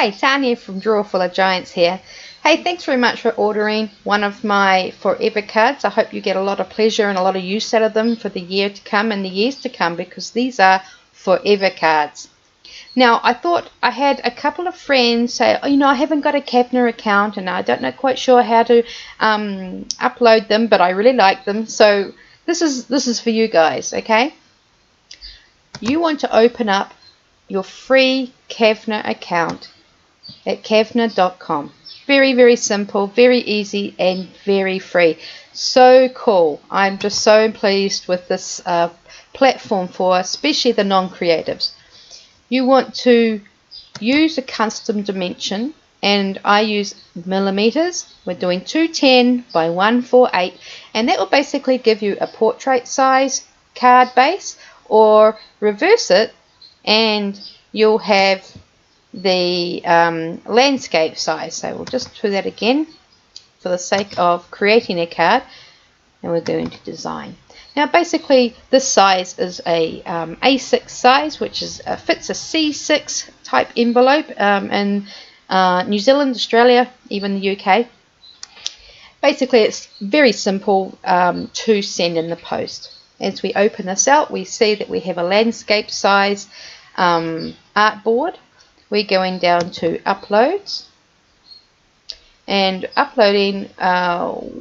Hi, Tanya from Drawer Full of Giants here. Hey, thanks very much for ordering one of my Forever cards. I hope you get a lot of pleasure and a lot of use out of them for the year to come and the years to come, because these are Forever cards. Now, I thought I had a couple of friends say, oh, I haven't got a Canva account and I don't know quite sure how to upload them, but I really like them. So this is for you guys, okay? You want to open up your free Canva account at canva.com. Very, very simple, very easy, and very free. So cool. I'm just so pleased with this platform for especially the non-creatives. You want to use a custom dimension, and I use millimeters. We're doing 210 by 148, and that will basically give you a portrait size card base, or reverse it and you'll have the landscape size. So we'll just do that again for the sake of creating a card, and we're going to design. Now basically this size is a A6 size, which is fits a C6 type envelope in New Zealand, Australia, even the UK. Basically it's very simple to send in the post. As we open this out, we see that we have a landscape size artboard. We're going down to uploads, and uploading,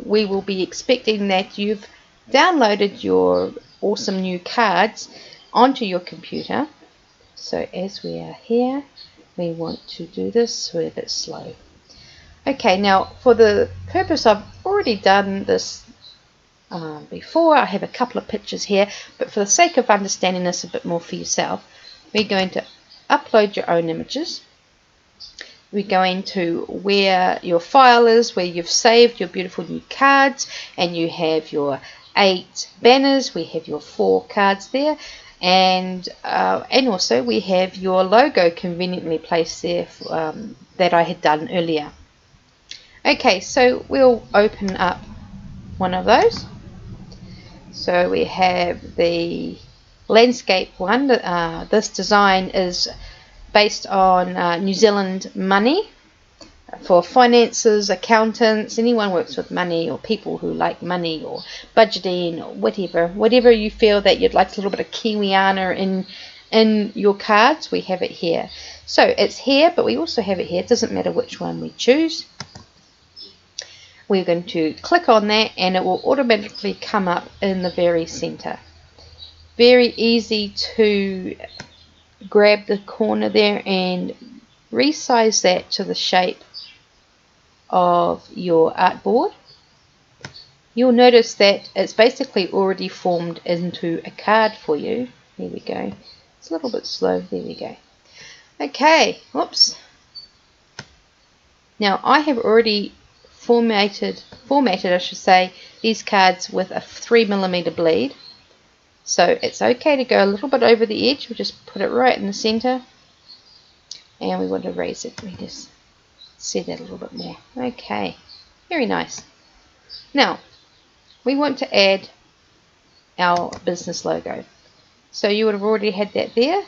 we will be expecting that you've downloaded your awesome new cards onto your computer. So as we are here, we want to do this. We're a bit slow. Okay, now for the purpose, I've already done this before. I have a couple of pictures here, but for the sake of understanding this a bit more for yourself, we're going to upload your own images. We're going to where your file is, where you've saved your beautiful new cards, and you have your 8 banners. We have your 4 cards there, and also we have your logo conveniently placed there that I had done earlier. Okay, so we'll open up one of those. So we have the landscape one. This design is based on New Zealand money for finances, accountants, anyone who works with money, or people who like money or budgeting or whatever you feel that you'd like a little bit of Kiwiana in your cards. We have it here. So it's here, but we also have it here. It doesn't matter which one we choose. We're going to click on that and it will automatically come up in the very center. Very easy to grab the corner there and resize that to the shape of your artboard. You'll notice that it's basically already formed into a card for you. There we go. It's a little bit slow. There we go. Okay, whoops. Now I have already formatted I should say, these cards with a 3mm bleed. So it's okay to go a little bit over the edge. We'll just put it right in the center, and we want to raise it. We just see that a little bit more. Okay, very nice. Now we want to add our business logo. So you would have already had that there.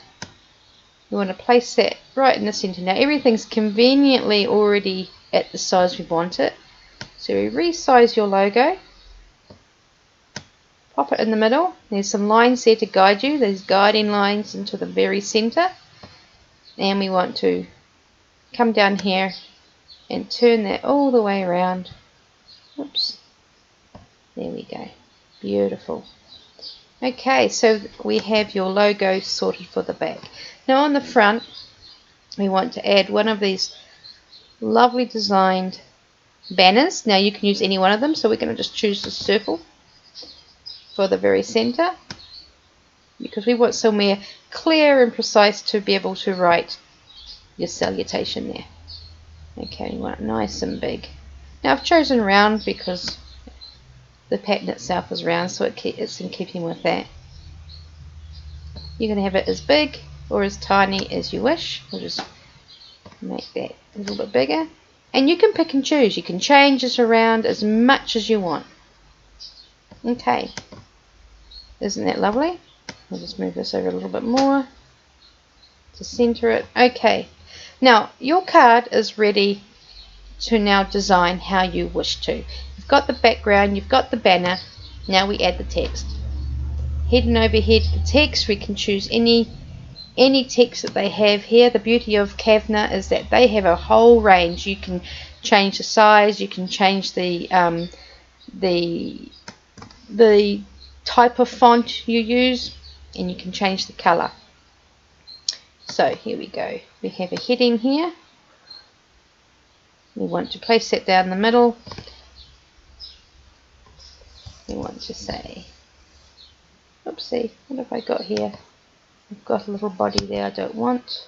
You want to place that right in the center. Now everything's conveniently already at the size we want it. So we resize your logo, pop it in the middle. There's some lines there to guide you. There's guiding lines into the very center. And we want to come down here and turn that all the way around. Oops. There we go. Beautiful. Okay, so we have your logo sorted for the back. Now on the front, we want to add one of these lovely designed banners. Now you can use any one of them, so we're going to just choose the circle for the very center, because we want somewhere clear and precise to be able to write your salutation there. Okay, we want it nice and big. Now I've chosen round because the pattern itself is round, so it's in keeping with that. You can have it as big or as tiny as you wish. We'll just make that a little bit bigger. And you can pick and choose. You can change this around as much as you want. Okay. Isn't that lovely? I'll just move this over a little bit more to center it. Okay. Now your card is ready to now design how you wish to. You've got the background, you've got the banner, now we add the text. Heading over here to the text, we can choose any text that they have here. The beauty of Canva is that they have a whole range. You can change the size, you can change the type of font you use, and you can change the color. So here we go. We have a heading here. We want to place that down the middle. We want to say, oopsie, what have I got here? I've got a little body there I don't want.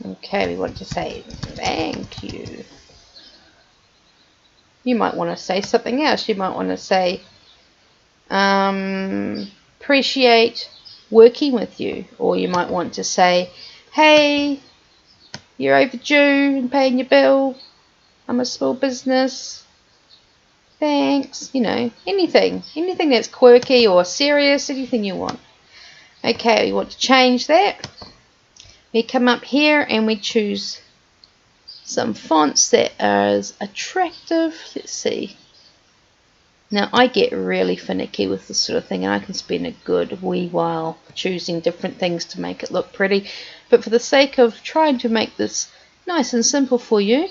Okay, we want to say thank you. You might want to say something else. You might want to say appreciate working with you, or you might want to say, hey, you're overdue in paying your bill. I'm a small business. Thanks. You know, anything that's quirky or serious, anything you want. Okay, we want to change that. We come up here and we choose some fonts that are attractive. Let's see. Now I get really finicky with this sort of thing, and I can spend a good wee while choosing different things to make it look pretty. But for the sake of trying to make this nice and simple for you,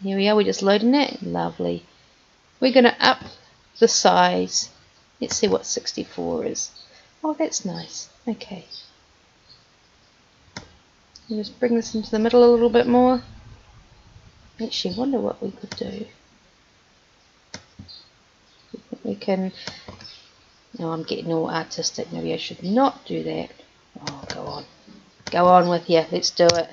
here we are, we're just loading it. Lovely. We're going to up the size. Let's see what 64 is. Oh, that's nice. Okay. We'll just bring this into the middle a little bit more. Actually, wonder what we could do. We can. No, I'm getting all artistic. Maybe I should not do that. Oh, go on with you. Let's do it.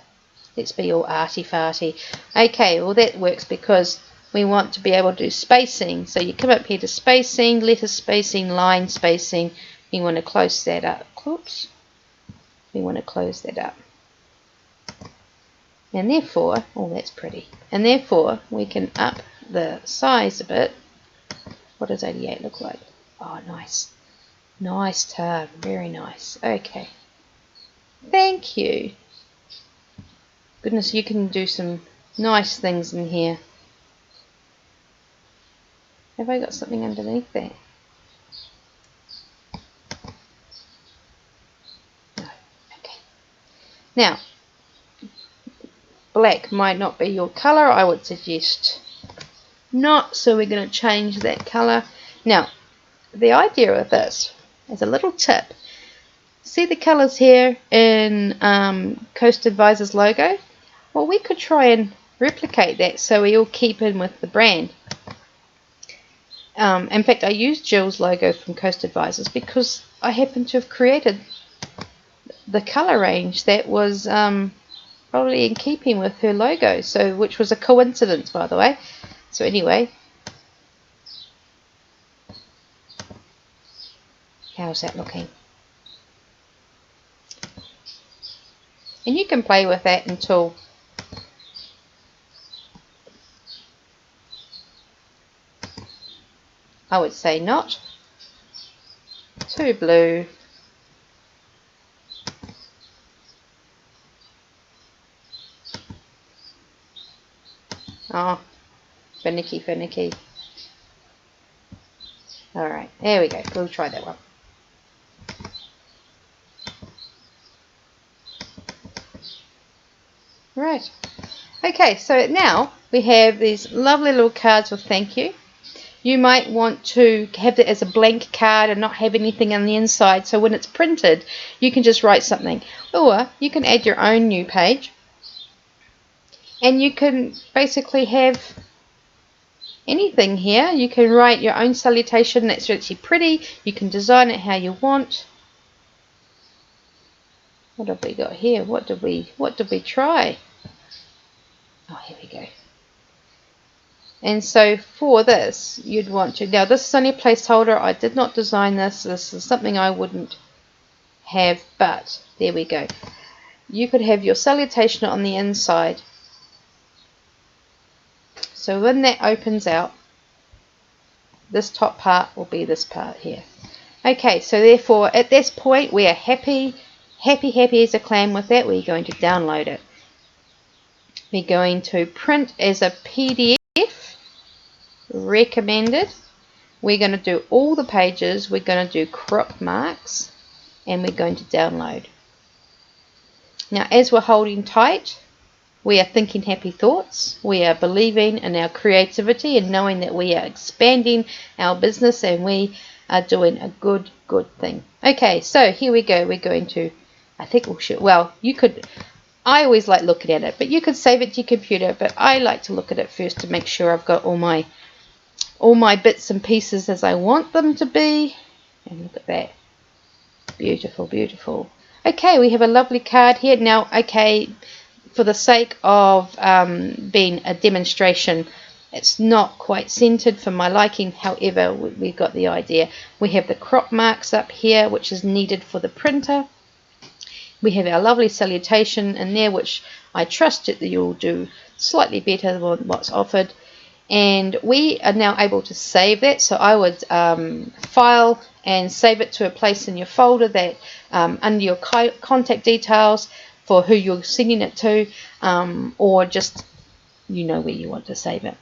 Let's be all arty-farty. Okay, well that works because we want to be able to do spacing. So you come up here to spacing, letter spacing, line spacing. We want to close that up. Oops. We want to close that up. And therefore, oh, that's pretty. And therefore, we can up the size a bit. What does 88 look like? Oh, nice. Nice tab. Very nice. Okay. Thank you. Goodness, you can do some nice things in here. Have I got something underneath that? No. Okay. Now, black might not be your colour. I would suggest not, so we're going to change that colour. Now, the idea of this is a little tip. See the colours here in Coast Advisors logo? Well, we could try and replicate that so we all keep in with the brand. In fact, I used Jill's logo from Coast Advisors because I happen to have created the colour range that was probably in keeping with her logo, so which was a coincidence, by the way. So anyway, how's that looking? And you can play with that until I would say not too blue. Oh, finicky. Alright, there we go. We'll try that one. Right. Okay, so now we have these lovely little cards with thank you. You might want to have it as a blank card and not have anything on the inside, so when it's printed you can just write something. Or you can add your own new page, and you can basically have anything here. You can write your own salutation that's actually pretty. You can design it how you want. What have we got here? What did we try? Oh, here we go. And so for this, you'd want to, now this is only a placeholder. I did not design this. This is something I wouldn't have, but there we go. You could have your salutation on the inside. So when that opens out, this top part will be this part here. Okay, so therefore at this point we are happy happy as a clam with that, we're going to download it. We're going to print as a PDF, recommended. We're going to do all the pages, we're going to do crop marks, and we're going to download. Now as we're holding tight, we are thinking happy thoughts, we are believing in our creativity and knowing that we are expanding our business and we are doing a good thing. Okay, so here we go. We're going to, I think we'll shoot, well, you could, I always like looking at it, but you could save it to your computer, but I like to look at it first to make sure I've got all my bits and pieces as I want them to be. And look at that. Beautiful, beautiful. Okay, we have a lovely card here. Now, okay, for the sake of being a demonstration, it's not quite centered for my liking. However, we've got the idea. We have the crop marks up here, which is needed for the printer. We have our lovely salutation in there, which I trust that you'll do slightly better than what's offered. And we are now able to save that. So I would file and save it to a place in your folder that under your contact details for who you're sending it to, or just you know where you want to save it.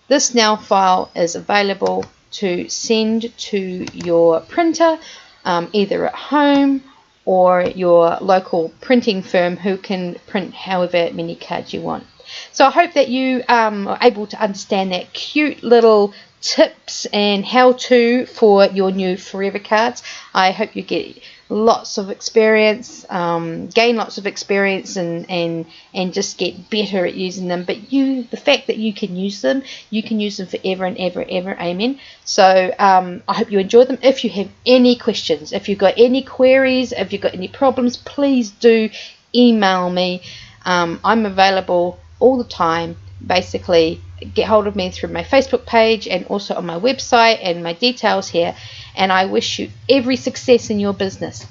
This now file is available to send to your printer, either at home or your local printing firm who can print however many cards you want. So I hope that you are able to understand that cute little tips and how-to for your new Forever cards. I hope you get lots of experience, gain lots of experience, and just get better at using them. But the fact that you can use them forever and ever, amen. So I hope you enjoy them. If you have any questions, if you've got any queries, if you've got any problems, please do email me. I'm available all the time. Basically, get hold of me through my Facebook page and also on my website and my details here. And I wish you every success in your business.